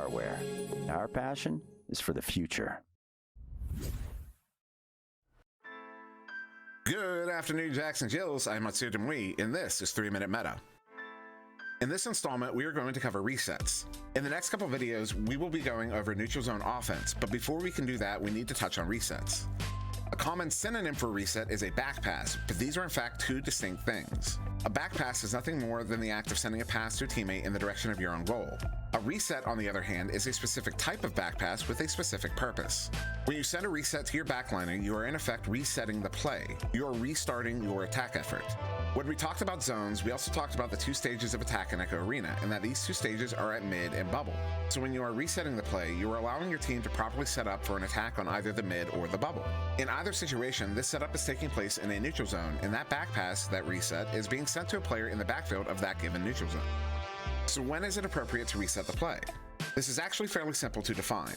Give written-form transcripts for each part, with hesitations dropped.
hardware. Our passion is for the future. Good afternoon, Jacks and Jills. I'm Woodsy0909 and this is 3-Minute Meta. In this installment, we are going to cover resets. In the next couple videos, we will be going over neutral zone offense, but before we can do that, we need to touch on resets. A common synonym for reset is a back pass, but these are in fact two distinct things. A back pass is nothing more than the act of sending a pass to a teammate in the direction of your own goal. A reset, on the other hand, is a specific type of back pass with a specific purpose. When you send a reset to your backliner, you are in effect resetting the play. You are restarting your attack effort. When we talked about zones, we also talked about the two stages of attack in Echo Arena, and that these two stages are at mid and bubble. So when you are resetting the play, you are allowing your team to properly set up for an attack on either the mid or the bubble. In either situation, this setup is taking place in a neutral zone, and that back pass, that reset, is being sent to a player in the backfield of that given neutral zone. So when is it appropriate to reset the play? This is actually fairly simple to define.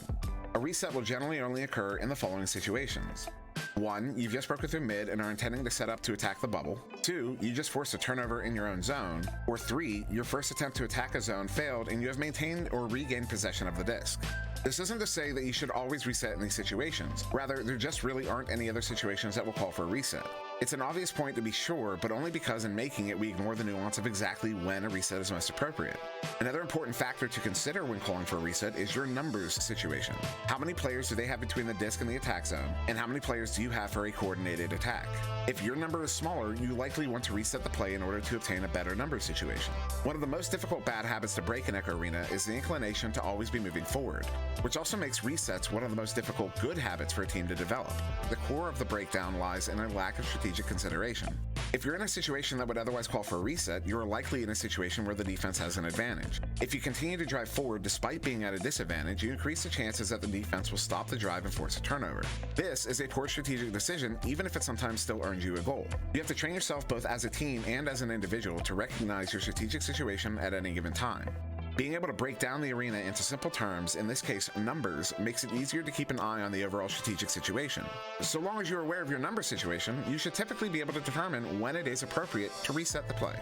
A reset will generally only occur in the following situations. 1. You've just broken through mid and are intending to set up to attack the bubble. 2. You just forced a turnover in your own zone. Or 3. Your first attempt to attack a zone failed and you have maintained or regained possession of the disc. This isn't to say that you should always reset in these situations. Rather, there just really aren't any other situations that will call for a reset. It's an obvious point to be sure, but only because in making it we ignore the nuance of exactly when a reset is most appropriate. Another important factor to consider when calling for a reset is your numbers situation. How many players do they have between the disc and the attack zone, and how many players do you have for a coordinated attack? If your number is smaller, you likely want to reset the play in order to obtain a better number situation. One of the most difficult bad habits to break in Echo Arena is the inclination to always be moving forward, which also makes resets one of the most difficult good habits for a team to develop. The core of the breakdown lies in a lack of strategic consideration. If you're in a situation that would otherwise call for a reset, you are likely in a situation where the defense has an advantage. If you continue to drive forward despite being at a disadvantage, you increase the chances that the defense will stop the drive and force a turnover. This is a poor strategic decision, even if it sometimes still earns you a goal. You have to train yourself both as a team and as an individual to recognize your strategic situation at any given time. Being able to break down the arena into simple terms, in this case numbers, makes it easier to keep an eye on the overall strategic situation. So long as you're aware of your number situation, you should typically be able to determine when it is appropriate to reset the play.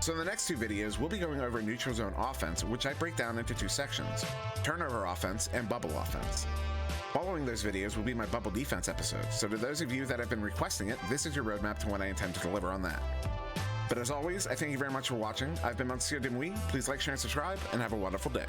So in the next two videos, we'll be going over neutral zone offense, which I break down into two sections: turnover offense and bubble offense. Following those videos will be my bubble defense episodes, so to those of you that have been requesting it, this is your roadmap to when I intend to deliver on that. But as always, I thank you very much for watching. I've been Woodsy0909. Please like, share, and subscribe, and have a wonderful day.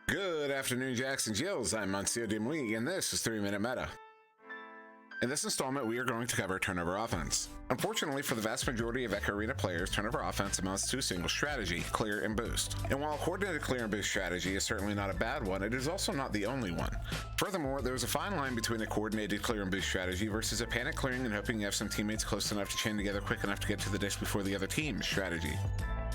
Good afternoon, Jacks and Jills. I'm Woodsy0909 and this is 3-Minute Meta. In this installment, we are going to cover turnover offense. Unfortunately, for the vast majority of Echo Arena players, turnover offense amounts to a single strategy: clear and boost. And while a coordinated clear and boost strategy is certainly not a bad one, it is also not the only one. Furthermore, there is a fine line between a coordinated clear and boost strategy versus a panic clearing and hoping you have some teammates close enough to chain together quick enough to get to the dish before the other team strategy.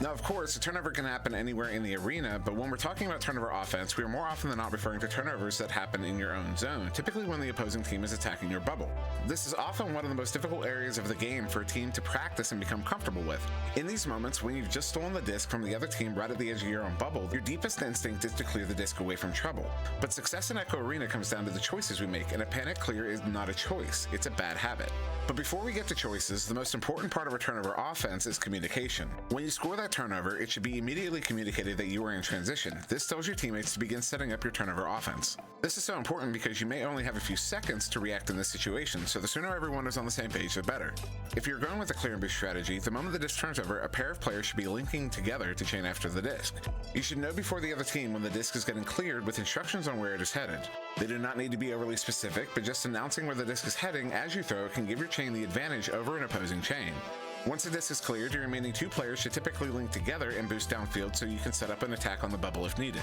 Now, of course, a turnover can happen anywhere in the arena, but when we're talking about turnover offense, we are more often than not referring to turnovers that happen in your own zone, typically when the opposing team is attacking your bubble. This is often one of the most difficult areas of the game for a team to practice and become comfortable with. In these moments, when you've just stolen the disc from the other team right at the edge of your own bubble, your deepest instinct is to clear the disc away from trouble. But success in Echo Arena comes down to the choices we make, and a panic clear is not a choice, it's a bad habit. But before we get to choices, the most important part of a turnover offense is communication. When you score that turnover, it should be immediately communicated that you are in transition. This tells your teammates to begin setting up your turnover offense. This is so important because you may only have a few seconds to react in this situation, so the sooner everyone is on the same page, the better. If you're going with a clear and boost strategy, the moment the disc turns over, a pair of players should be linking together to chain after the disc. You should know before the other team when the disc is getting cleared with instructions on where it is headed. They do not need to be overly specific, but just announcing where the disc is heading as you throw it can give your chain the advantage over an opposing chain. Once the disc is cleared, your remaining two players should typically link together and boost downfield so you can set up an attack on the bubble if needed.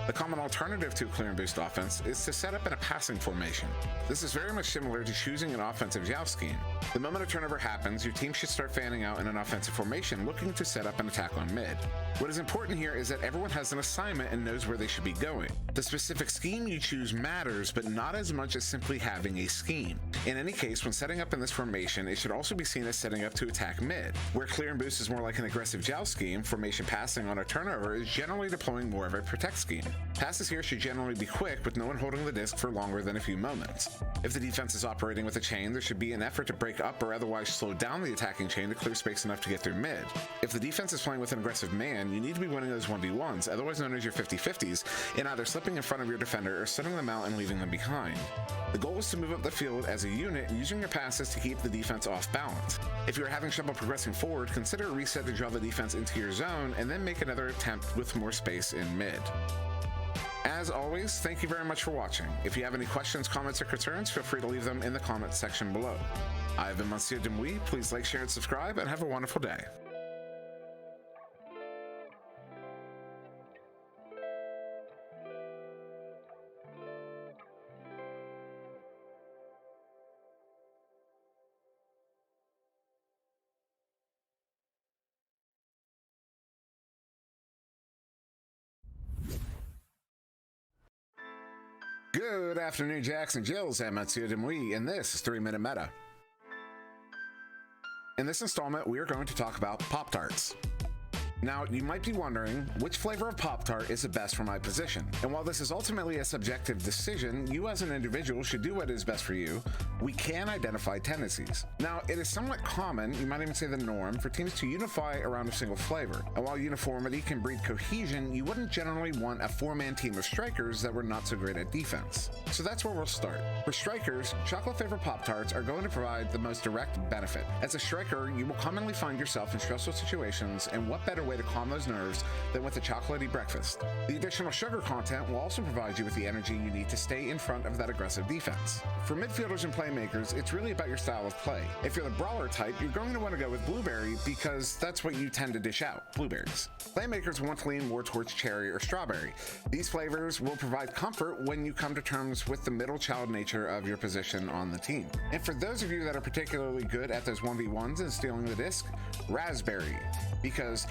The common alternative to a clear and boost offense is to set up in a passing formation. This is very much similar to choosing an offensive joust scheme. The moment a turnover happens, your team should start fanning out in an offensive formation looking to set up an attack on mid. What is important here is that everyone has an assignment and knows where they should be going. The specific scheme you choose matters, but not as much as simply having a scheme. In any case, when setting up in this formation, it should also be seen as setting up to attack mid. Where clear and boost is more like an aggressive joust scheme, formation passing on a turnover is generally deploying more of a protect scheme. Passes here should generally be quick with no one holding the disc for longer than a few moments. If the defense is operating with a chain, there should be an effort to break up or otherwise slow down the attacking chain to clear space enough to get through mid. If the defense is playing with an aggressive man, you need to be winning those 1v1s, otherwise known as your 50-50s, in either slipping in front of your defender or setting them out and leaving them behind. The goal is to move up the field as a unit using your passes to keep the defense off balance. If you are having trouble progressing forward, consider a reset to draw the defense into your zone and then make another attempt with more space in mid. As always, thank you very much for watching. If you have any questions, comments, or concerns, feel free to leave them in the comments section below. I have been Monsieur Demouy. Please like, share, and subscribe, and have a wonderful day. Good afternoon, Jacks and Jills. I'm Monsieur Demouy, and this is 3 Minute Meta. In this installment, we are going to talk about Pop-Tarts. Now, you might be wondering, which flavor of Pop-Tart is the best for my position? And while this is ultimately a subjective decision, you as an individual should do what is best for you. We can identify tendencies. Now, it is somewhat common, you might even say the norm, for teams to unify around a single flavor. And while uniformity can breed cohesion, you wouldn't generally want a four-man team of strikers that were not so great at defense. So that's where we'll start. For strikers, chocolate-flavored Pop-Tarts are going to provide the most direct benefit. As a striker, you will commonly find yourself in stressful situations, and what better way to calm those nerves than with a chocolatey breakfast. The additional sugar content will also provide you with the energy you need to stay in front of that aggressive defense. For midfielders and playmakers, it's really about your style of play. If you're the brawler type, you're going to want to go with blueberry because that's what you tend to dish out, blueberries. Playmakers want to lean more towards cherry or strawberry. These flavors will provide comfort when you come to terms with the middle child nature of your position on the team. And for those of you that are particularly good at those 1v1s and stealing the disc, raspberry, because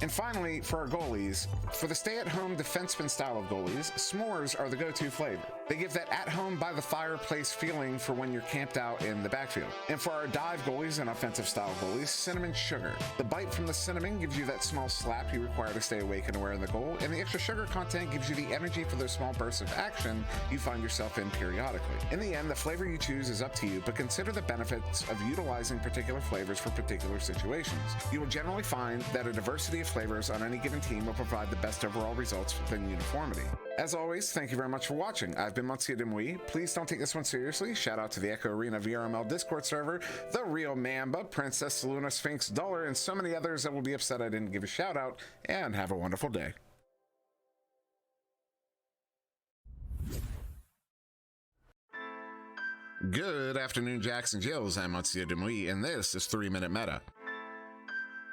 and finally, for our goalies, for the stay-at-home defenseman style of goalies, s'mores are the go-to flavor. They give that at-home by-the-fireplace feeling for when you're camped out in the backfield. And for our dive goalies and offensive style goalies, cinnamon sugar. The bite from the cinnamon gives you that small slap you require to stay awake and aware of the goal, and the extra sugar content gives you the energy for those small bursts of action you find yourself in periodically. In the end, the flavor you choose is up to you, but consider the benefits of utilizing particular flavors for particular situations. You will generally find that a diversity of flavors on any given team will provide the best overall results within uniformity. As always, thank you very much for watching. I've been Monsieur Demouy. Please don't take this one seriously. Shout out to the Echo Arena VRML Discord server, The Real Mamba, Princess Luna, Sphinx Dollar, and so many others that will be upset I didn't give a shout out, and have a wonderful day. Good afternoon, Jacks and Jills. I'm Monsieur Demouy, and this is 3 Minute Meta.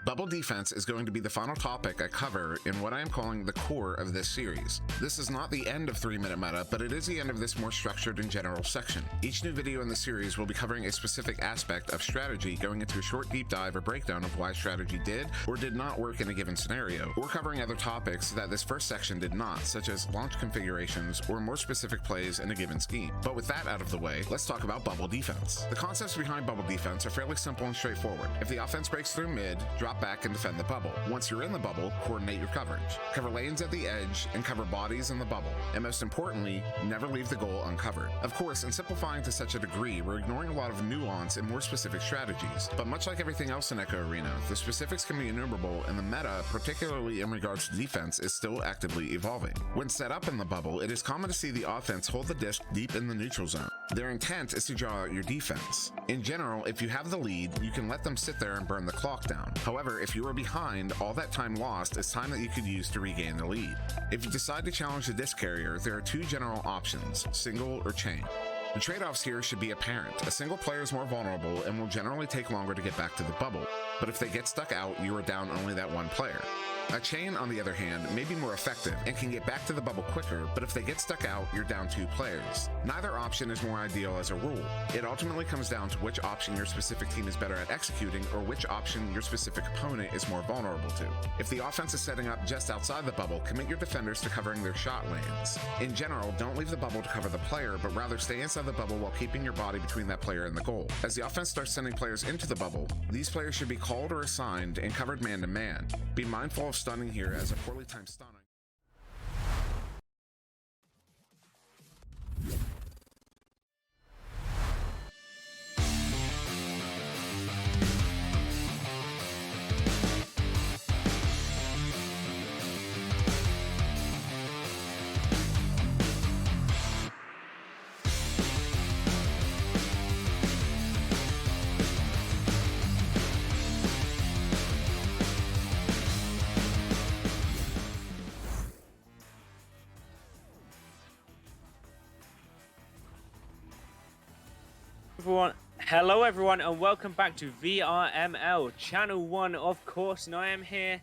Bubble defense is going to be the final topic I cover in what I am calling the core of this series. This is not the end of 3-Minute Meta, but it is the end of this more structured and general section. Each new video in the series will be covering a specific aspect of strategy, going into a short deep dive or breakdown of why strategy did or did not work in a given scenario, or covering other topics that this first section did not, such as launch configurations or more specific plays in a given scheme. But with that out of the way, let's talk about bubble defense. The concepts behind bubble defense are fairly simple and straightforward. If the offense breaks through mid, drop back and defend the bubble. Once you're in the bubble, coordinate your coverage. Cover lanes at the edge and cover bodies in the bubble. And most importantly, never leave the goal uncovered. Of course, in simplifying to such a degree, we're ignoring a lot of nuance and more specific strategies. But much like everything else in Echo Arena, the specifics can be innumerable, and the meta, particularly in regards to defense, is still actively evolving. When set up in the bubble, it is common to see the offense hold the disc deep in the neutral zone. Their intent is to draw out your defense. In general, if you have the lead, you can let them sit there and burn the clock down. However, if you are behind, all that time lost is time that you could use to regain the lead. If you decide to challenge the disc carrier, there are two general options, single or chain. The trade-offs here should be apparent. A single player is more vulnerable and will generally take longer to get back to the bubble, but if they get stuck out, you are down only that one player. A chain, on the other hand, may be more effective and can get back to the bubble quicker, but if they get stuck out, you're down two players. Neither option is more ideal as a rule. It ultimately comes down to which option your specific team is better at executing or which option your specific opponent is more vulnerable to. If the offense is setting up just outside the bubble, commit your defenders to covering their shot lanes. In general, don't leave the bubble to cover the player, but rather stay inside the bubble while keeping your body between that player and the goal. As the offense starts sending players into the bubble, these players should be called or assigned and covered man to man. Be mindful of stunning here, as a poorly timed stun. Hello everyone, and welcome back to VRML, Channel 1, of course, and I am here.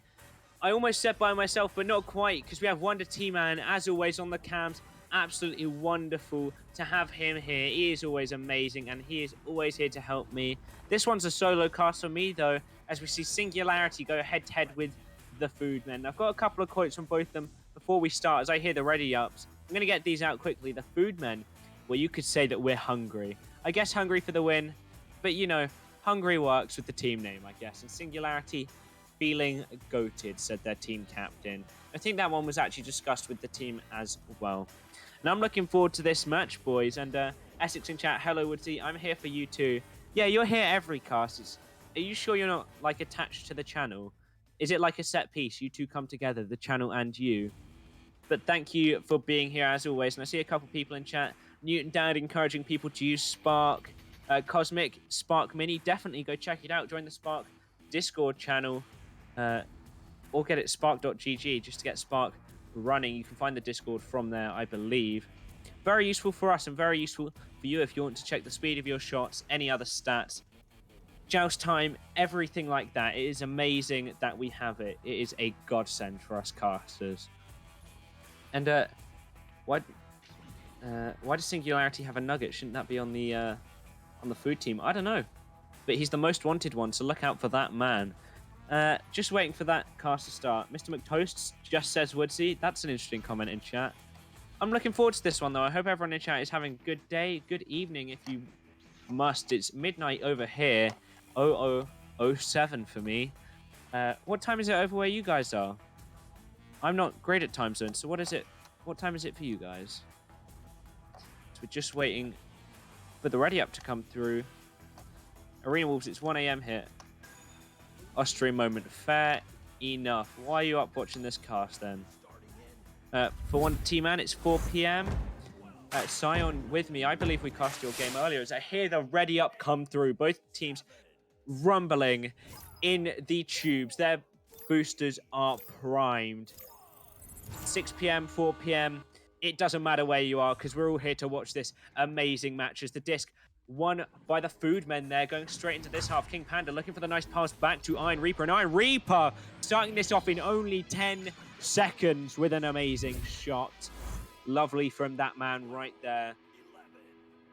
I almost said by myself, but not quite, because we have Wonder T-Man, as always, on the cams. Absolutely wonderful to have him here. He is always amazing, and he is always here to help me. This one's a solo cast for me, though, as we see Singularity go head-to-head with the Foodmen. I've got a couple of quotes from both of them before we start, as I hear the ready-ups. I'm going to get these out quickly. The Foodmen, well, you could say that we're hungry. I guess hungry for the win, but you know, hungry works with the team name, I guess. And Singularity, feeling goated, said their team captain. I think that one was actually discussed with the team as well. And I'm looking forward to this match, boys. And Essex in chat, hello Woodsy, I'm here for you too. Yeah, you're here every cast. Are you sure you're not like attached to the channel? Is it like a set piece? You two come together, the channel and you. But thank you for being here as always. And I see a couple people in chat. Newton Dad encouraging people to use Spark. Cosmic Spark Mini, definitely go check it out. Join the Spark Discord channel, or get it spark.gg just to get Spark running. You can find the Discord from there, I believe. Very useful for us and very useful for you if you want to check the speed of your shots, any other stats, joust time, everything like that. It is amazing that we have it. It is a godsend for us casters. And why does Singularity have a nugget? Shouldn't that be on the food team? I don't know, but he's the most wanted one, so look out for that man. Just waiting for that cast to start. Mr. McToast just says Woodsy. That's an interesting comment in chat. I'm looking forward to this one though. I hope everyone in chat is having a good day, good evening if you must. It's midnight over here, 00:07 for me. What time is it over where you guys are? I'm not great at time zones, so what is it? What time is it for you guys? So we're just waiting for the ready up to come through. Arena Wolves, it's 1 AM here. Austrian moment, fair enough. Why are you up watching this cast then? For one T-Man, it's 4 PM. Sion with me, I believe we cast your game earlier. As I hear the ready up come through, both teams rumbling in the tubes. Their boosters are primed. 6 PM, 4 PM. It doesn't matter where you are because we're all here to watch this amazing match as the disc won by the Foodmen there, going straight into this half. King Panda looking for the nice pass back to Iron Reaper, and Iron Reaper starting this off in only 10 seconds with an amazing shot. Lovely from that man right there.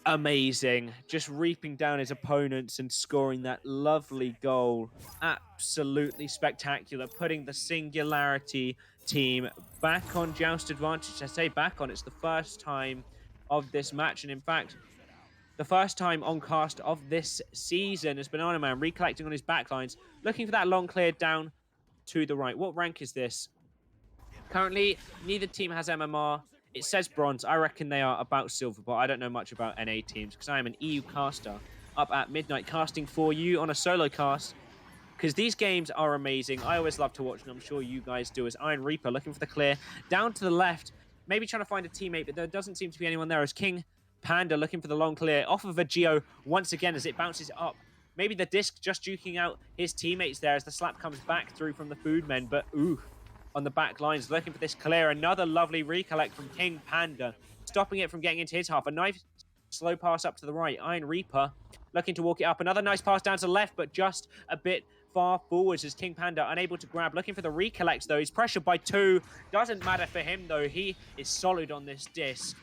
Amazing. Just reaping down his opponents and scoring that lovely goal. Absolutely spectacular. Putting the Singularity team back on joust advantage. I say back on, it's the first time of this match. And in fact, the first time on cast of this season as Banana Man recollecting on his backlines, looking for that long clear down to the right. What rank is this? Currently, neither team has MMR. It says bronze. I reckon they are about silver, but I don't know much about NA teams because I am an EU caster up at midnight casting for you on a solo cast because these games are amazing. I always love to watch, and I'm sure you guys do, as Iron Reaper looking for the clear down to the left, maybe trying to find a teammate, but there doesn't seem to be anyone there, as King Panda looking for the long clear off of a Geo once again as it bounces up. Maybe the disc just duking out his teammates there as the slap comes back through from the Foodmen, but ooh, on the back lines, looking for this clear. Another lovely recollect from King Panda, stopping it from getting into his half. A nice slow pass up to the right. Iron Reaper looking to walk it up. Another nice pass down to the left, but just a bit far forwards as King Panda unable to grab. Looking for the recollects, though. He's pressured by 2. Doesn't matter for him, though. He is solid on this disc.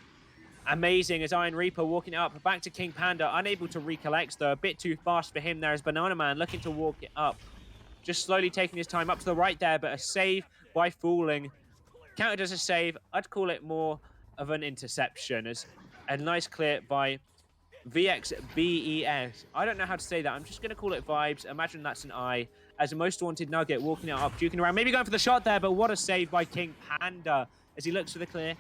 Amazing as Iron Reaper walking it up. Back to King Panda. Unable to recollect, though. A bit too fast for him there as Banana Man looking to walk it up. Just slowly taking his time up to the right there, but a save by Fooling. Counted as a save. I'd call it more of an interception, as a nice clear by VXBES. I don't know how to say that. I'm just going to call it Vibes. Imagine that's an I. As a most wanted nugget walking it up, duking around. Maybe going for the shot there, but what a save by King Panda as he looks for the clear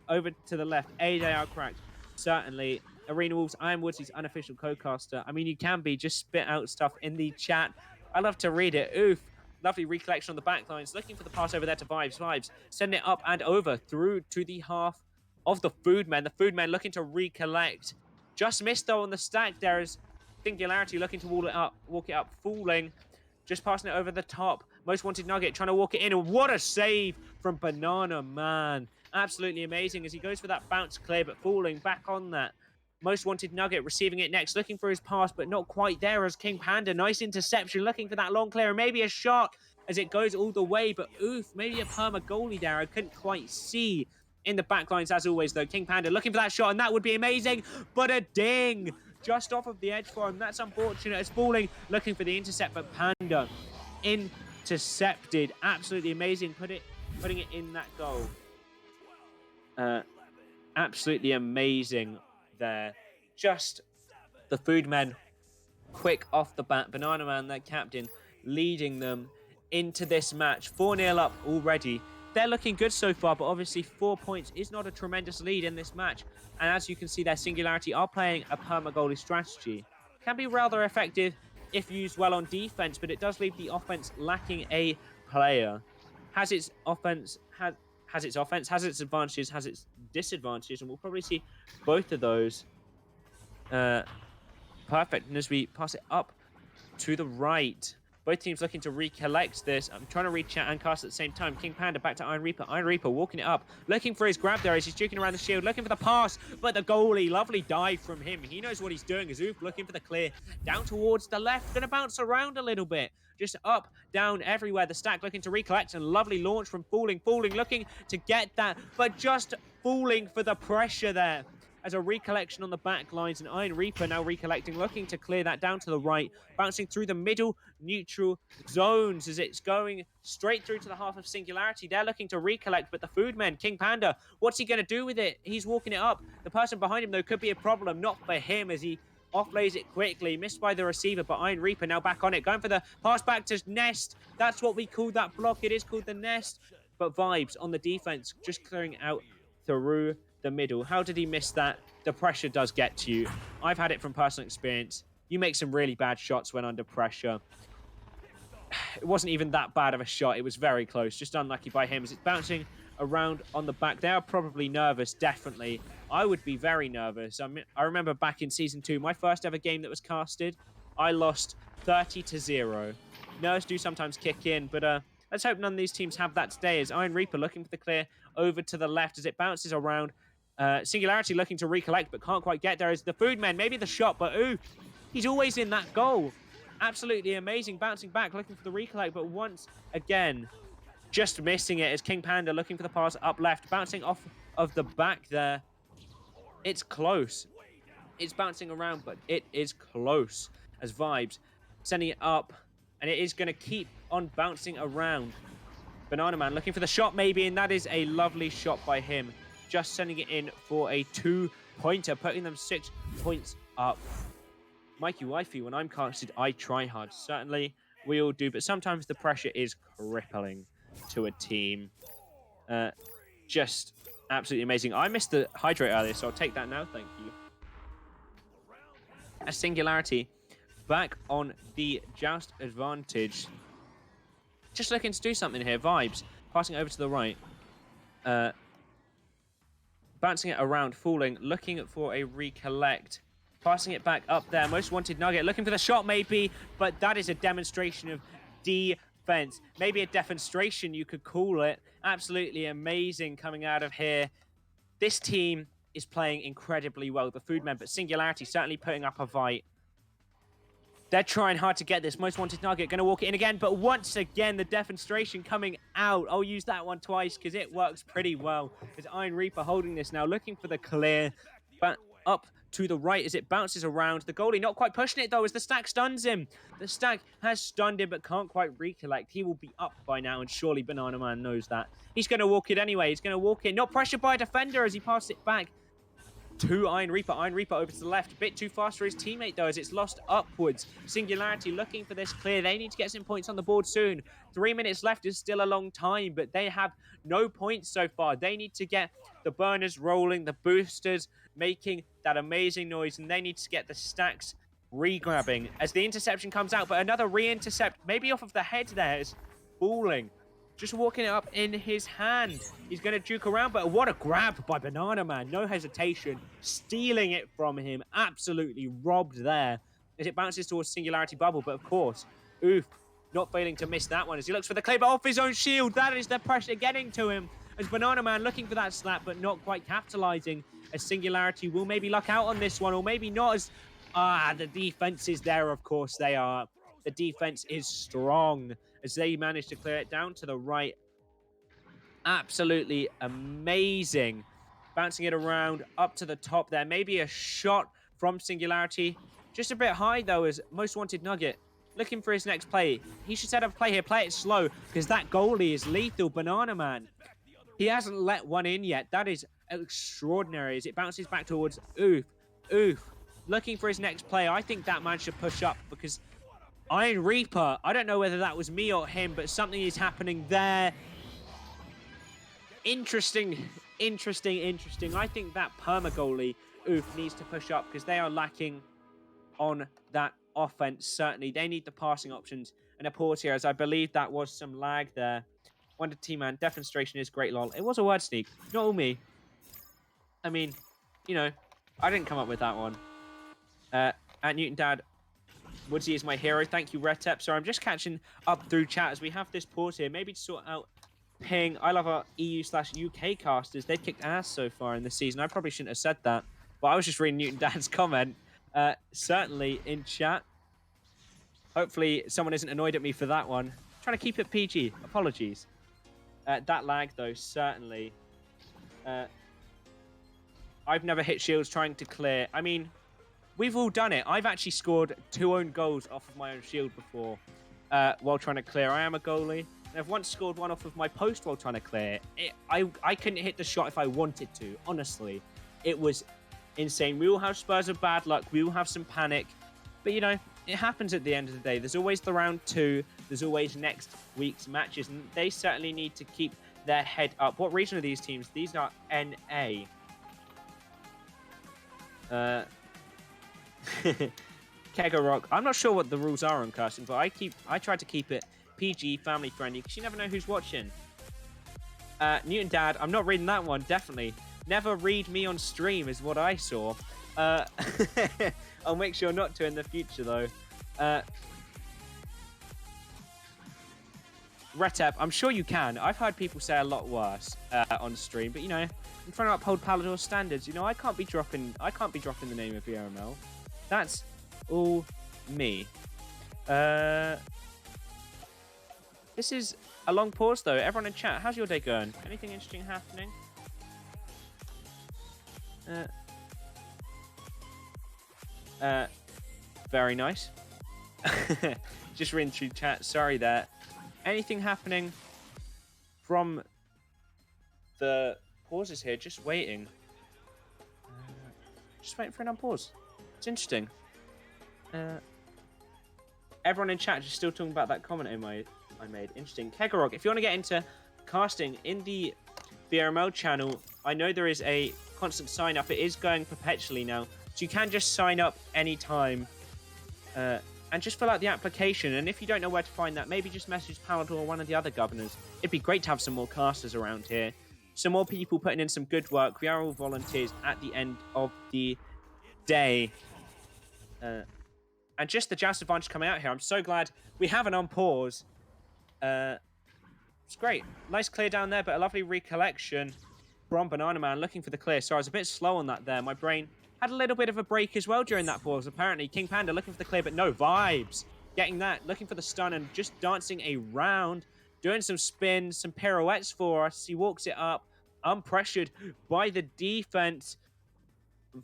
over to the left. They are cracked. Certainly. Arena Wolves, I am Woodsy's unofficial co-caster. I mean, you can be. Just spit out stuff in the chat. I love to read it. Oof. Lovely recollection on the back lines. Looking for the pass over there to Vibes. Vibes sending it up and over through to the half of the Foodmen. The Foodmen looking to recollect. Just missed, though, on the stack. There is Singularity looking to walk it up. Fooling. Just passing it over the top. Most wanted nugget trying to walk it in. And what a save from Banana Man. Absolutely amazing as he goes for that bounce clear, but Fooling back on that. Most wanted nugget receiving it next, looking for his pass, but not quite there as King Panda. Nice interception, looking for that long clear, and maybe a shot as it goes all the way, but oof, maybe a perma goalie there. I couldn't quite see in the back lines as always, though. King Panda looking for that shot, and that would be amazing, but a ding just off of the edge for him. That's unfortunate as Fooling looking for the intercept, but Panda intercepted. Absolutely amazing, putting it in that goal. Absolutely amazing there. Just the Foodmen quick off the bat. Banana Man, their captain, leading them into this match. 4-0 up already. They're looking good so far, but obviously 4 points is not a tremendous lead in this match. And as you can see, their Singularity are playing a perma goalie strategy. Can be rather effective if used well on defense, but it does leave the offense lacking a player. Has its offense, has its advantages, has its disadvantages, and we'll probably see both of those. Perfect. And as we pass it up to the right, both teams looking to recollect this. I'm trying to read chat and cast at the same time. King Panda back to Iron Reaper. Iron Reaper walking it up, looking for his grab there as he's juking around the shield, looking for the pass, but the goalie, lovely dive from him. He knows what he's doing. Azoof looking for the clear down towards the left, gonna bounce around a little bit. Just up, down, everywhere. The stack looking to recollect, and lovely launch from Fooling. Fooling looking to get that, but just Fooling for the pressure there. As a recollection on the back lines, and Iron Reaper now recollecting, looking to clear that down to the right, bouncing through the middle neutral zones as it's going straight through to the half of Singularity. They're looking to recollect, but the Foodmen, King Panda, what's he going to do with it? He's walking it up. The person behind him, though, could be a problem. Not for him as he offlays it quickly. Missed by the receiver, but Iron Reaper now back on it. Going for the pass back to Nest. That's what we call that block. It is called the Nest. But Vibes on the defense, just clearing out through the middle. How did he miss that? The pressure does get to you. I've had it from personal experience. You make some really bad shots when under pressure. It wasn't even that bad of a shot. It was very close. Just unlucky by him as it's bouncing around on the back. They are probably nervous, definitely. I would be very nervous. I remember back in Season 2, my first ever game that was casted, I lost 30-0. Nerves do sometimes kick in, but let's hope none of these teams have that today as Iron Reaper looking for the clear over to the left as it bounces around. Singularity looking to recollect, but can't quite get there. As the Foodman, maybe the shot, but ooh, he's always in that goal. Absolutely amazing. Bouncing back, looking for the recollect, but once again, just missing it as King Panda looking for the pass up left, bouncing off of the back there. It's close. It's bouncing around, but it is close as Vibes sending it up, and it is going to keep on bouncing around. Banana Man looking for the shot maybe, and that is a lovely shot by him. Just sending it in for a 2-pointer, putting them 6 points up. Mikey Wifey, when I'm casted, I try hard. Certainly, we all do, but sometimes the pressure is crippling to a team. Just absolutely amazing. I missed the hydrate earlier, so I'll take that now. Thank you. A Singularity back on the joust advantage. Just looking to do something here. Vibes passing over to the right. Bouncing it around, falling, looking for a recollect. Passing it back up there. Most wanted Nugget. Looking for the shot maybe, but that is a demonstration of defense. Maybe a demonstration, you could call it. Absolutely amazing coming out of here. This team is playing incredibly well. The Foodmen, but Singularity certainly putting up a fight. They're trying hard to get this. Most wanted Nugget going to walk it in again, but once again, the demonstration coming out. I'll use that one twice because it works pretty well. As Iron Reaper holding this now, looking for the clear. But up to the right as it bounces around. The goalie not quite pushing it, though, as the stack stuns him. The stack has stunned him, but can't quite recollect. He will be up by now, and surely Banana Man knows that. He's going to walk it anyway. He's going to walk it. Not pressured by a defender as he passes it back to Iron Reaper. Iron Reaper over to the left. A bit too fast for his teammate, though, as it's lost upwards. Singularity looking for this clear. They need to get some points on the board soon. 3 minutes left is still a long time, but they have no points so far. They need to get the burners rolling, the boosters making that amazing noise, and they need to get the stacks re-grabbing as the interception comes out, but another re-intercept, maybe off of the head there, is falling. Just walking it up in his hand. He's going to juke around, but what a grab by Banana Man. No hesitation. Stealing it from him. Absolutely robbed there as it bounces towards Singularity Bubble, but of course, oof, not failing to miss that one as he looks for the clear, but off his own shield. That is the pressure getting to him as Banana Man looking for that slap, but not quite capitalizing, as Singularity will maybe luck out on this one, or maybe not, as the defense is there. Of course they are. The defense is strong as they manage to clear it down to the right. Absolutely amazing. Bouncing it around up to the top there. Maybe a shot from Singularity. Just a bit high, though, as Most Wanted Nugget looking for his next play. He should set up a play here. Play it slow, because that goalie is lethal. Banana Man, he hasn't let one in yet. That is extraordinary as it bounces back towards Oof. Looking for his next play. I think that man should push up, because Iron Reaper, I don't know whether that was me or him, but something is happening there. Interesting. I think that perma goalie, Oof, needs to push up, because they are lacking on that offense. Certainly, they need the passing options and a pause here, as I believe that was some lag there. Wonder T-Man, demonstration is great, lol. It was a word sneak, not all me. I mean, you know, I didn't come up with that one. At Newton Dad, Woodsy is my hero. Thank you, Retep. So I'm just catching up through chat as we have this pause here. Maybe to sort out ping. I love our EU/UK casters. They've kicked ass so far in this season. I probably shouldn't have said that, but I was just reading Newton Dad's comment. Certainly in chat. Hopefully someone isn't annoyed at me for that one. Trying to keep it PG. Apologies. That lag, though, certainly. I've never hit shields trying to clear. I mean, we've all done it. I've actually scored 2 own goals off of my own shield before while trying to clear. I am a goalie. And I've once scored one off of my post while trying to clear. I couldn't hit the shot if I wanted to, honestly. It was insane. We all have spurs of bad luck. We all have some panic. But, you know, it happens at the end of the day. There's always the round 2. There's always next week's matches. And they certainly need to keep their head up. What region are these teams? These are NA. Kega Rock. I'm not sure what the rules are on cursing, but I try to keep it PG, family friendly, because you never know who's watching. Newton Dad, I'm not reading that one, definitely. Never read me on stream is what I saw. I'll make sure not to in the future, though. Retep, I'm sure you can. I've heard people say a lot worse on stream, but you know, I'm trying to uphold Palador standards. You know, I can't be dropping the name of VRML. That's all me. This is a long pause though. Everyone in chat, how's your day going? Anything interesting happening? Very nice. Just reading through chat. Sorry there. Anything happening from the pauses here? Just waiting. Just waiting for an unpause. It's interesting. Everyone in chat is still talking about that comment I made. Interesting. Kegarog, if you want to get into casting in the VRML channel, I know there is a constant sign up. It is going perpetually now. So you can just sign up anytime. And just fill out the application. And if you don't know where to find that, maybe just message Palador or one of the other governors. It'd be great to have some more casters around here. Some more people putting in some good work. We are all volunteers at the end of the day. And just the Joust advantage coming out here. I'm so glad we have an unpause. It's great. Nice clear down there, but a lovely recollection from Banana Man looking for the clear. So I was a bit slow on that there. My brain had a little bit of a break as well during that pause. Apparently, King Panda looking for the clear, but no vibes. Getting that, looking for the stun and just dancing around, doing some spins, some pirouettes for us. He walks it up, unpressured by the defense.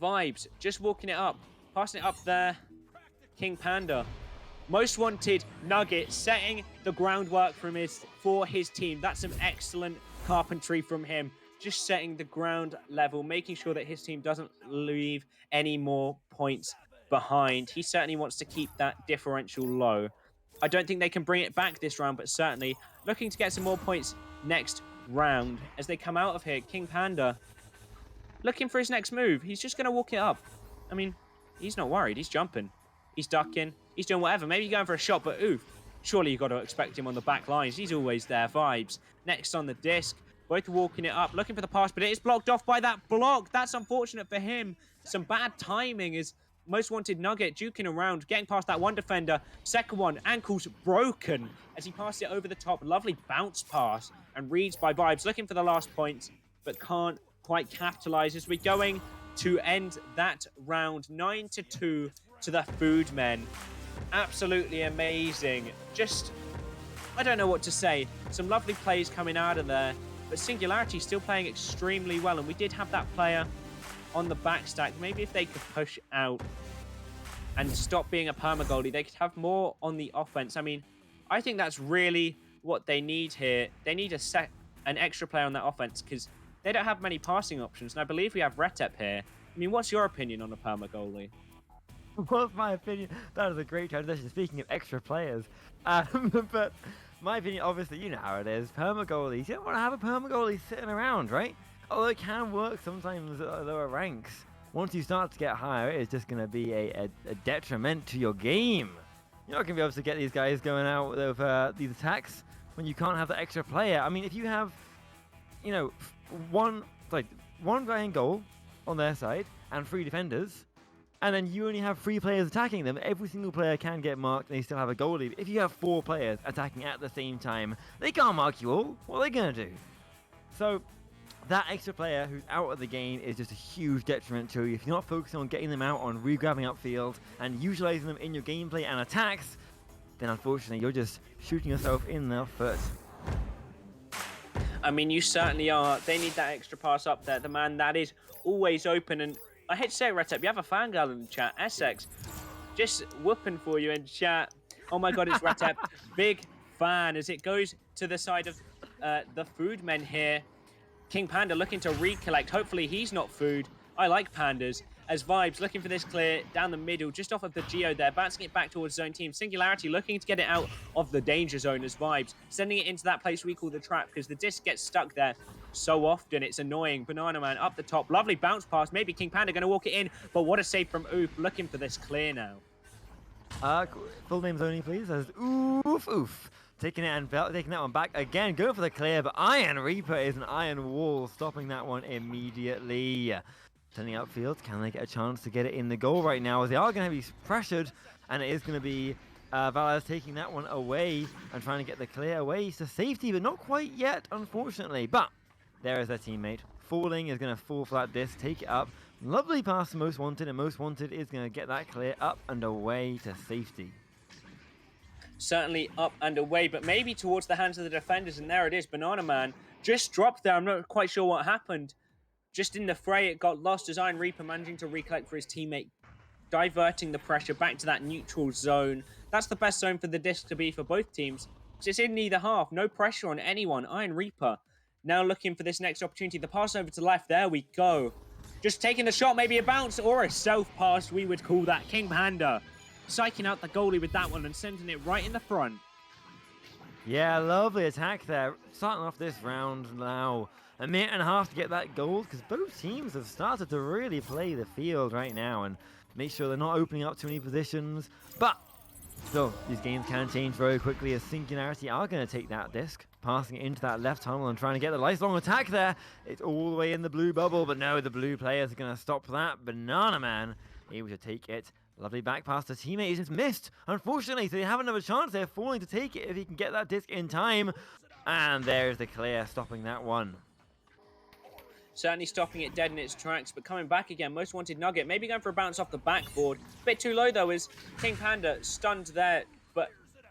Vibes, just walking it up, passing it up there. King Panda, most wanted Nugget, setting the groundwork for his team. That's some excellent carpentry from him. Just setting the ground level, making sure that his team doesn't leave any more points behind. He certainly wants to keep that differential low. I don't think they can bring it back this round, but certainly looking to get some more points next round. As they come out of here, King Panda looking for his next move. He's just going to walk it up. I mean, he's not worried. He's jumping. He's ducking. He's doing whatever. Maybe going for a shot, but oof. Surely you've got to expect him on the back lines. He's always there. Vibes. Next on the disc. Both walking it up, looking for the pass, but it is blocked off by that block. That's unfortunate for him. Some bad timing as most wanted Nugget duking around, getting past that one defender. Second one, ankles broken as he passed it over the top. Lovely bounce pass and reads by Vibes, looking for the last point, but can't quite capitalize as we're going to end that round 9-2 to the Food Men. Absolutely amazing. Just, I don't know what to say. Some lovely plays coming out of there. But Singularity still playing extremely well, and we did have that player on the backstack. Maybe if they could push out and stop being a perma-goalie, they could have more on the offense. I mean, I think that's really what they need here. They need an extra player on that offense because they don't have many passing options, and I believe we have Retep here. I mean, what's your opinion on a perma-goalie? What's my opinion? That is a great transition. Speaking of extra players, but my opinion, obviously, you know how it is. Perma goalies, you don't want to have a perma goalie sitting around, right? Although it can work sometimes at lower ranks. Once you start to get higher, it's just going to be a detriment to your game. You're not going to be able to get these guys going out with these attacks when you can't have that extra player. I mean, if you have, you know, one guy in goal on their side and 3 defenders, and then you only have 3 players attacking them, every single player can get marked and they still have a goalie. But if you have 4 players attacking at the same time, they can't mark you all. What are they going to do? So that extra player who's out of the game is just a huge detriment to you. If you're not focusing on getting them out on regrabbing upfield and utilizing them in your gameplay and attacks, then unfortunately you're just shooting yourself in the foot. I mean, you certainly are. They need that extra pass up there. The man that is always open. And I hate to say it, Retep, you have a fangirl in the chat. Essex, just whooping for you in chat. Oh my God, it's Retep. Big fan as it goes to the side of the Food Men here. King Panda looking to recollect. Hopefully he's not food. I like pandas. As Vibes looking for this clear down the middle, just off of the Geo there, bouncing it back towards zone team. Singularity looking to get it out of the danger zone as Vibes, sending it into that place we call the trap because the disc gets stuck there so often. It's annoying. Banana Man up the top. Lovely bounce pass. Maybe King Panda going to walk it in, but what a save from Oof. Looking for this clear now. Full names only, please. As Oof Oof. Taking it and taking that one back again. Going for the clear, but Iron Reaper is an iron wall, stopping that one immediately. Turning outfield, can they get a chance to get it in the goal right now? As they are going to be pressured, and it is going to be Vala's taking that one away and trying to get the clear away to safety, but not quite yet, unfortunately. But there is their teammate. Falling is going to fall for that disc, take it up. Lovely pass to Most Wanted, and Most Wanted is going to get that clear up and away to safety. Certainly up and away, but maybe towards the hands of the defenders, and there it is. Banana Man just dropped there. I'm not quite sure what happened. Just in the fray, it got lost as Iron Reaper managing to recollect for his teammate, diverting the pressure back to that neutral zone. That's the best zone for the disc to be for both teams. It's in neither half. No pressure on anyone. Iron Reaper now looking for this next opportunity. The pass over to the left. There we go. Just taking the shot. Maybe a bounce or a self-pass, we would call that. King Panda psyching out the goalie with that one and sending it right in the front. Yeah, lovely attack there. Starting off this round now. A minute and a half to get that goal, because both teams have started to really play the field right now and make sure they're not opening up too many positions. But still, these games can change very quickly as Singularity are going to take that disc, passing it into that left tunnel and trying to get the lifelong attack there. It's all the way in the blue bubble, but no, the blue players are going to stop that. Banana Man able to take it. Lovely back pass to teammate. He's just missed, unfortunately, so they have another chance. They're falling to take it if he can get that disc in time. And there's the clear, stopping that one. Certainly stopping it dead in its tracks, but coming back again. Most Wanted Nugget, maybe going for a bounce off the backboard. Bit too low, though, is King Panda stunned there, but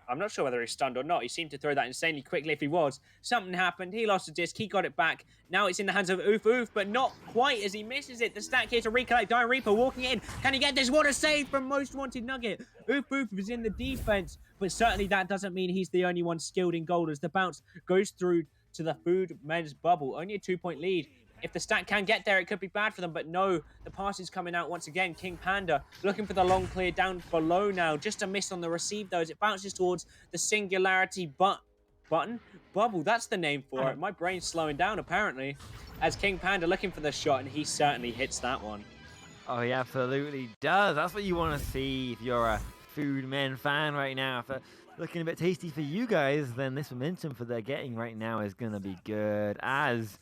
I'm not sure whether he's stunned or not. He seemed to throw that insanely quickly if he was. Something happened. He lost the disc. He got it back. Now it's in the hands of Oof Oof, but not quite as he misses it. The stack here to recollect. Iron Reaper walking in. Can he get this? What a save from Most Wanted Nugget. Oof Oof is in the defense, but certainly that doesn't mean he's the only one skilled in goal as the bounce goes through to the food men's bubble. Only a 2-point lead. If the stack can get there, it could be bad for them, but no, the pass is coming out once again. King Panda looking for the long clear down below now. Just a miss on the receive, though, as it bounces towards the Singularity button? Bubble, that's the name for it. My brain's slowing down, apparently, as King Panda looking for the shot, and he certainly hits that one. Oh, he absolutely does. That's what you want to see if you're a Food Men fan right now. If they're looking a bit tasty for you guys, then this momentum for they're getting right now is going to be good, as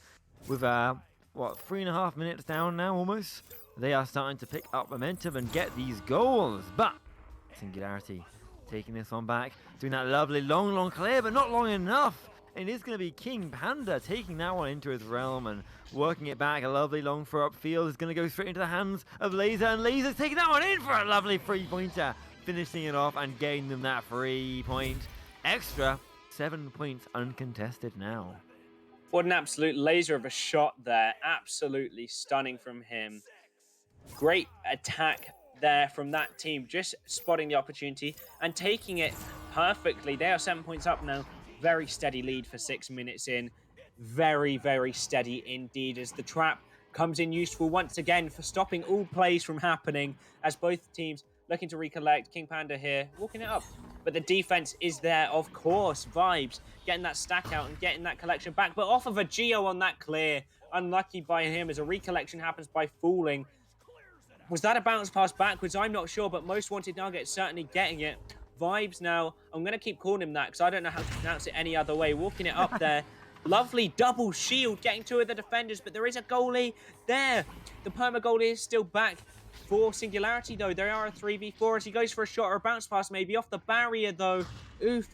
with 3.5 minutes down now almost, they are starting to pick up momentum and get these goals. But Singularity taking this one back, doing that lovely long clear, but not long enough. It is going to be King Panda taking that one into his realm and working it back. A lovely long throw upfield is going to go straight into the hands of Laser, and Laser's taking that one in for a lovely 3-pointer, finishing it off and getting them that 3-point extra. 7 points uncontested now. What an absolute laser of a shot there. Absolutely stunning from him. Great attack there from that team. Just spotting the opportunity and taking it perfectly. They are 7 points up now. Very steady lead for 6 minutes in. Very, very steady indeed as the trap comes in useful once again for stopping all plays from happening as both teams looking to recollect. King Panda here, walking it up. But the defense is there, of course. Vibes getting that stack out and getting that collection back. But off of a Geo on that clear. Unlucky by him as a recollection happens by falling. Was that a bounce pass backwards? I'm not sure, but Most Wanted Nugget certainly getting it. Vibes now. I'm going to keep calling him that because I don't know how to pronounce it any other way. Walking it up there. Lovely double shield getting two of the defenders, but there is a goalie there. The perma goalie is still back. For Singularity, though, there are a 3v4 as he goes for a shot or a bounce pass, maybe off the barrier, though. Oof.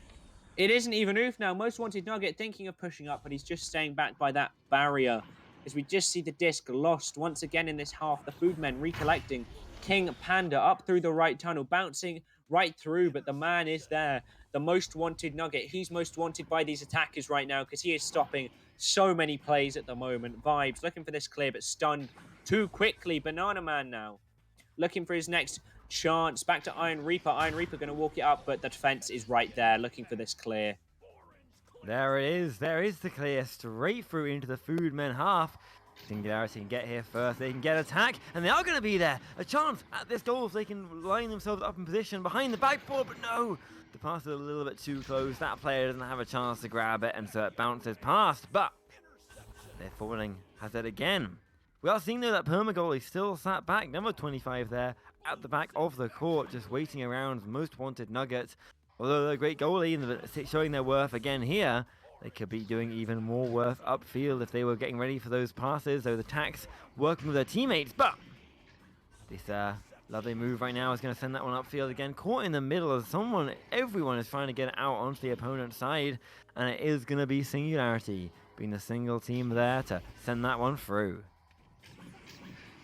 It isn't even Oof now. Most Wanted Nugget thinking of pushing up, but he's just staying back by that barrier. As we just see the disc lost once again in this half. The Foodmen recollecting. King Panda up through the right tunnel, bouncing right through, but the man is there. The Most Wanted Nugget. He's most wanted by these attackers right now because he is stopping so many plays at the moment. Vibes looking for this clear, but stunned too quickly. Banana Man now looking for his next chance. Back to Iron Reaper. Iron Reaper going to walk it up, but the defense is right there looking for this clear. There it is. There is the clear straight through into the Foodmen half. Singularity can get here first. They can get attack, and they are going to be there. A chance at this goal if they can line themselves up in position behind the backboard, but no. The pass is a little bit too close. That player doesn't have a chance to grab it, and so it bounces past, but they're falling. Has it again. We are seeing, though, that perma goalie still sat back. Number 25 there at the back of the court, just waiting around. Most Wanted Nuggets. Although they're a great goalie and showing their worth again here, they could be doing even more worth upfield if they were getting ready for those passes. Those attacks, working with their teammates. But this Lovely move right now is going to send that one upfield again. Caught in the middle as everyone is trying to get it out onto the opponent's side. And it is going to be Singularity being the single team there to send that one through.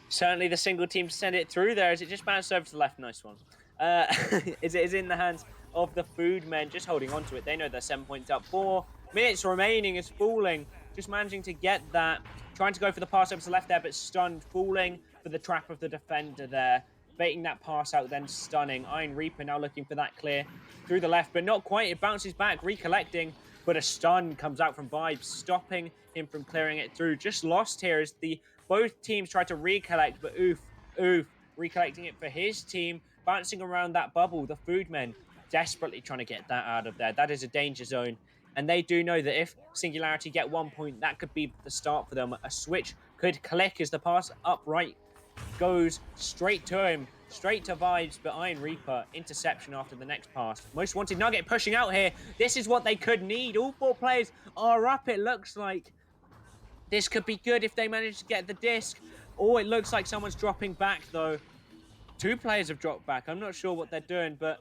Certainly the single team to send it through there as it just bounced over to the left. Nice one. It is in the hands of the food men, just holding on to it. They know they're 7 points up. 4 minutes remaining is Falling, just managing to get that. Trying to go for the pass over to the left there, but stunned. Falling for the trap of the defender there. Baiting that pass out, then stunning. Iron Reaper now looking for that clear through the left, but not quite. It bounces back, recollecting, but a stun comes out from Vibes, stopping him from clearing it through. Just lost here as both teams try to recollect, but oof, recollecting it for his team, bouncing around that bubble. The Foodmen desperately trying to get that out of there. That is a danger zone. And they do know that if Singularity get 1 point, that could be the start for them. A switch could click as the pass upright goes straight to him, straight to Vibes, but Iron Reaper, interception after the next pass. Most Wanted Nugget pushing out here. This is what they could need. All 4 players are up, it looks like. This could be good if they manage to get the disc. Oh, it looks like someone's dropping back, though. 2 players have dropped back. I'm not sure what they're doing, but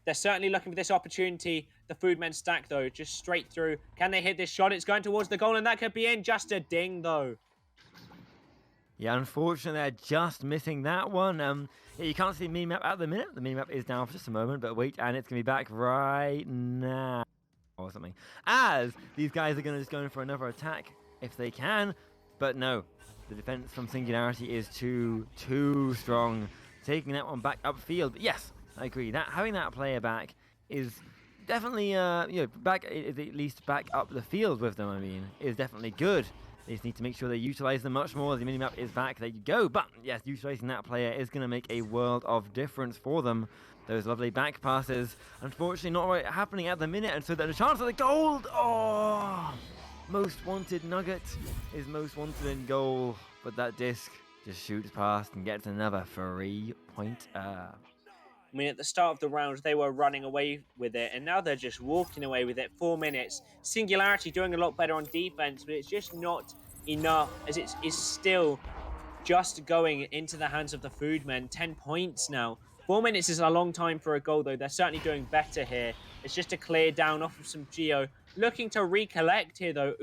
they're certainly looking for this opportunity. The Foodmen stack, though, just straight through. Can they hit this shot? It's going towards the goal, and that could be in. Just a ding, though. Yeah, unfortunately, they're just missing that one. Yeah, you can't see the minimap at the minute. The minimap is down for just a moment, but wait, and it's going to be back right now or something. As these guys are just going for another attack if they can, but no. The defense from Singularity is too strong. Taking that one back upfield. But yes, I agree. Having that player back is definitely, back at least back up the field with them, is definitely good. They just need to make sure they utilize them much more. The minimap is back. There you go. But yes, utilizing that player is going to make a world of difference for them. Those lovely back passes, unfortunately, not right happening at the minute. And so there's a chance for the gold. Oh, Most Wanted Nugget is most wanted in goal. But that disc just shoots past and gets another 3-pointer. I mean, at the start of the round, they were running away with it, and now they're just walking away with it. 4 minutes. Singularity doing a lot better on defense, but it's just not enough, as it is still just going into the hands of the Foodmen. 10 points now. 4 minutes is a long time for a goal, though. They're certainly doing better here. It's just a clear down off of some Geo. Looking to recollect here, though.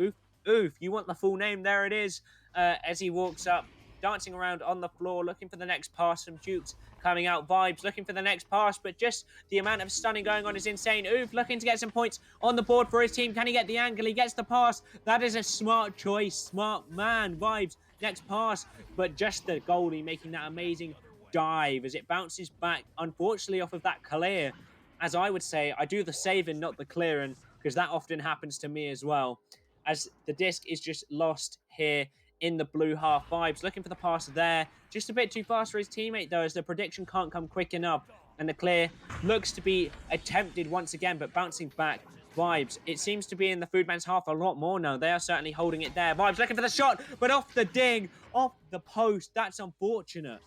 Oof. You want the full name? There it is. As he walks up, dancing around on the floor, looking for the next pass from Jukes. Coming out, Vibes looking for the next pass, but just the amount of stunning going on is insane. Oof looking to get some points on the board for his team. Can he get the angle? He gets the pass. That is a smart choice. Smart man. Vibes, next pass, but just the goalie making that amazing dive as it bounces back, unfortunately, off of that clear. As I would say, I do the saving, not the clearing, because that often happens to me as well. As the disc is just lost here in the blue half. Vibes looking for the pass there. Just a bit too fast for his teammate, though, as the prediction can't come quick enough. And the clear looks to be attempted once again, but bouncing back. Vibes, it seems to be in the Foodman's half a lot more now. They are certainly holding it there. Vibes looking for the shot, but off the ding, off the post. That's unfortunate.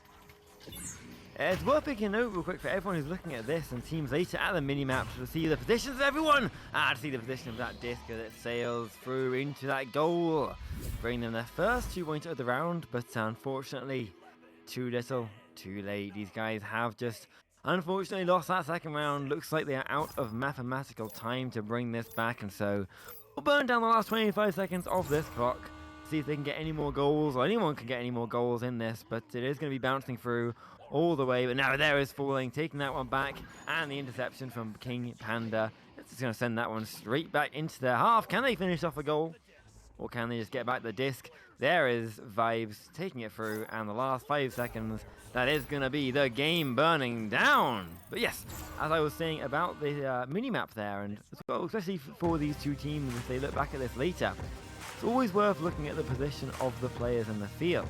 It's worth picking a note real quick for everyone who's looking at this and teams later at the minimap to see the positions of everyone. To see the position of that disc as it sails through into that goal. Bring them their first 2-pointer of the round, but unfortunately, too little, too late. These guys have just unfortunately lost that second round. Looks like they are out of mathematical time to bring this back, and so we'll burn down the last 25 seconds of this clock. See if they can get any more goals, or anyone can get any more goals in this, but it is going to be bouncing through all the way. But now there is Falling, taking that one back, and the interception from King Panda. It's just going to send that one straight back into their half. Can they finish off a goal, or can they just get back the disc? There is Vibes taking it through, and the last 5 seconds, that is going to be the game burning down. But yes, as I was saying about the mini-map there, and as well, especially for these two teams, if they look back at this later, it's always worth looking at the position of the players in the field.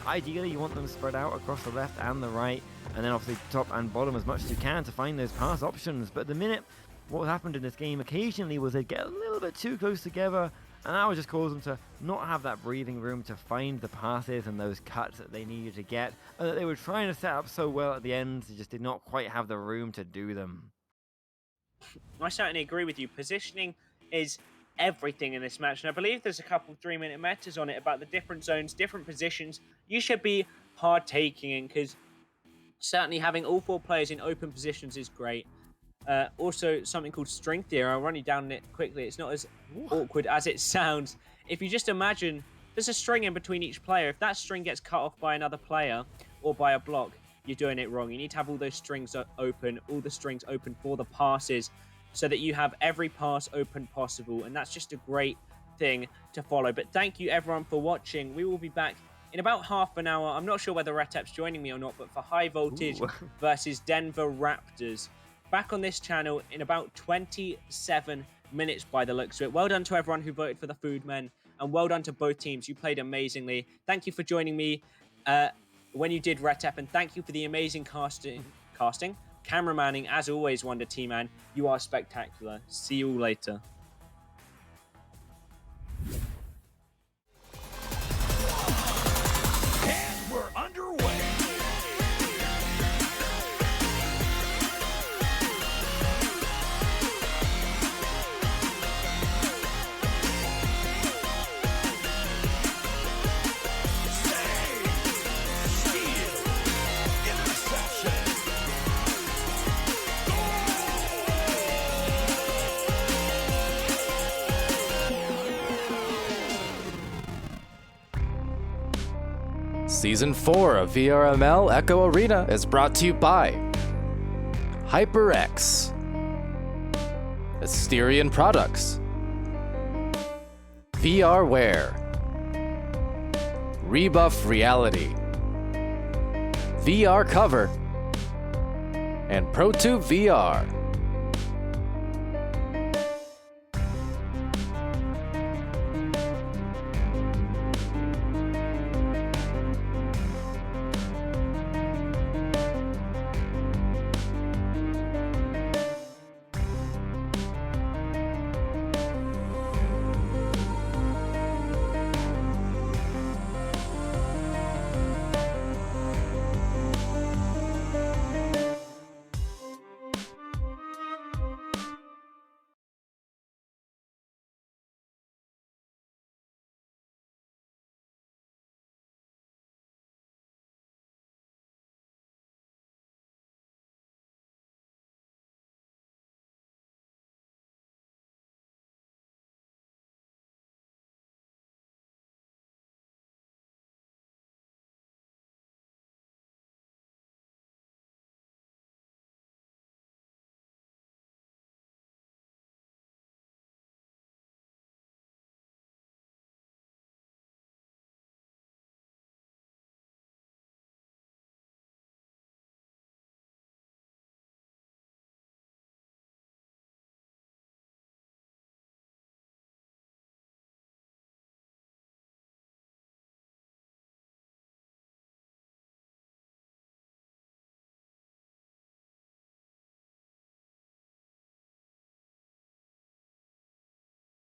Ideally, you want them spread out across the left and the right, and then obviously top and bottom as much as you can to find those pass options. But at the minute, what happened in this game occasionally was they'd get a little bit too close together, and that would just cause them to not have that breathing room to find the passes and those cuts that they needed to get, and that they were trying to set up so well at the end, they just did not quite have the room to do them. I certainly agree with you. Positioning is everything in this match, and I believe there's a couple 3-minute metas on it about the different zones, different positions you should be partaking in, because Certainly having all 4 players in open positions is great. Also, something called string theory. I'll run you down it quickly. It's not as awkward as it sounds. If you just imagine there's a string in between each player. If that string gets cut off by another player or by a block, you're doing it wrong. You need to have all those strings open, all the strings open for the passes, so that you have every pass open possible. And that's just a great thing to follow. But thank you everyone for watching. We will be back in about half an hour. I'm not sure whether Retep's joining me or not, but for High Voltage versus Denver Raptors. Back on this channel in about 27 minutes by the looks of it. Well done to everyone who voted for the Food Men, and well done to both teams. You played amazingly. Thank you for joining me when you did Retep, and thank you for the amazing casting, cameramanning, as always, Wonder T-Man. You are spectacular. See you all later. And we're underway. Season 4 of VRML Echo Arena is brought to you by HyperX, Asterion Products, VRWare, Rebuff Reality, VR Cover, and ProTube VR.